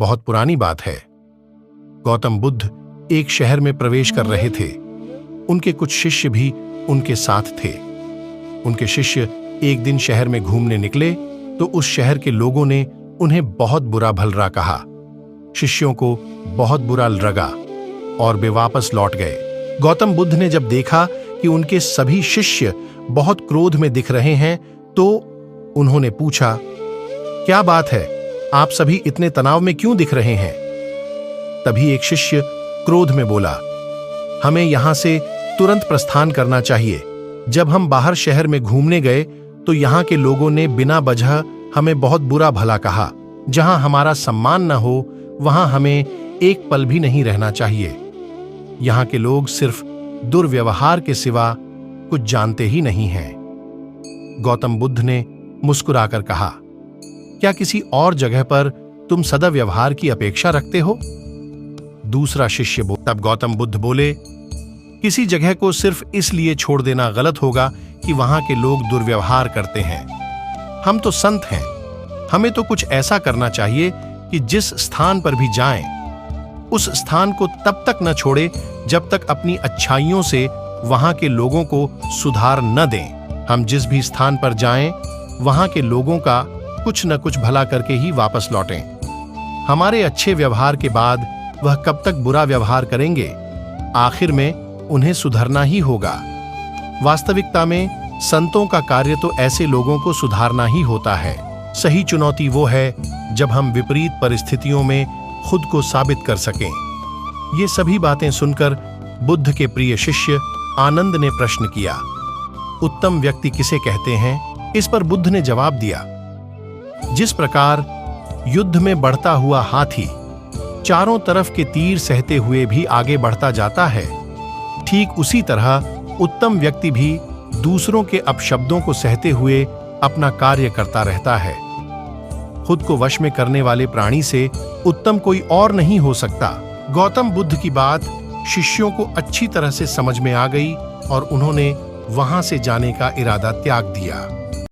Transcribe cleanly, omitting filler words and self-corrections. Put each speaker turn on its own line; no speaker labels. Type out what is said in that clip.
बहुत पुरानी बात है। गौतम बुद्ध एक शहर में प्रवेश कर रहे थे। उनके कुछ शिष्य भी उनके साथ थे। उनके शिष्य एक दिन शहर में घूमने निकले तो उस शहर के लोगों ने उन्हें बहुत बुरा भलरा कहा। शिष्यों को बहुत बुरा लगा और वे वापस लौट गए। गौतम बुद्ध ने जब देखा कि उनके सभी शिष्य बहुत क्रोध में दिख रहे हैं तो उन्होंने पूछा, क्या बात है, आप सभी इतने तनाव में क्यों दिख रहे हैं? तभी एक शिष्य क्रोध में बोला, हमें यहां से तुरंत प्रस्थान करना चाहिए। जब हम बाहर शहर में घूमने गए तो यहां के लोगों ने बिना वजह हमें बहुत बुरा भला कहा। जहां हमारा सम्मान न हो वहां हमें एक पल भी नहीं रहना चाहिए। यहां के लोग सिर्फ दुर्व्यवहार के सिवा कुछ जानते ही नहीं हैं। गौतम बुद्ध ने मुस्कुराकर कहा, क्या किसी और जगह पर तुम सद्व्यवहार की अपेक्षा रखते हो? दूसरा शिष्य तब गौतम बुद्ध बोले, किसी जगह को सिर्फ इसलिए छोड़ देना गलत होगा कि वहां के लोग दुर्व्यवहार करते हैं। हम तो संत हैं, हमें तो कुछ ऐसा करना चाहिए कि जिस स्थान पर भी जाएं, उस स्थान को तब तक न छोड़े जब तक अपनी अच्छाइयों से वहां के लोगों को सुधार न दें। हम जिस भी स्थान पर जाएं, वहां के लोगों का कुछ न कुछ भला करके ही वापस लौटें। हमारे अच्छे व्यवहार के बाद वह कब तक बुरा व्यवहार करेंगे? आखिर में उन्हें सुधरना ही होगा। वास्तविकता में संतों का कार्य तो ऐसे लोगों को सुधारना ही होता है। सही चुनौती वो है जब हम विपरीत परिस्थितियों में खुद को साबित कर सकें। ये सभी बातें सुनकर बुद्ध के प्रिय शिष्य आनंद ने प्रश्न किया, उत्तम व्यक्ति किसे कहते हैं? इस पर बुद्ध ने जवाब दिया, जिस प्रकार युद्ध में बढ़ता हुआ हाथी चारों तरफ के तीर सहते हुए भी आगे बढ़ता जाता है, ठीक उसी तरह उत्तम व्यक्ति भी दूसरों के अपशब्दों को सहते हुए अपना कार्य करता रहता है। खुद को वश में करने वाले प्राणी से उत्तम कोई और नहीं हो सकता। गौतम बुद्ध की बात शिष्यों को अच्छी तरह से समझ में आ गई और उन्होंने वहां से जाने का इरादा त्याग दिया।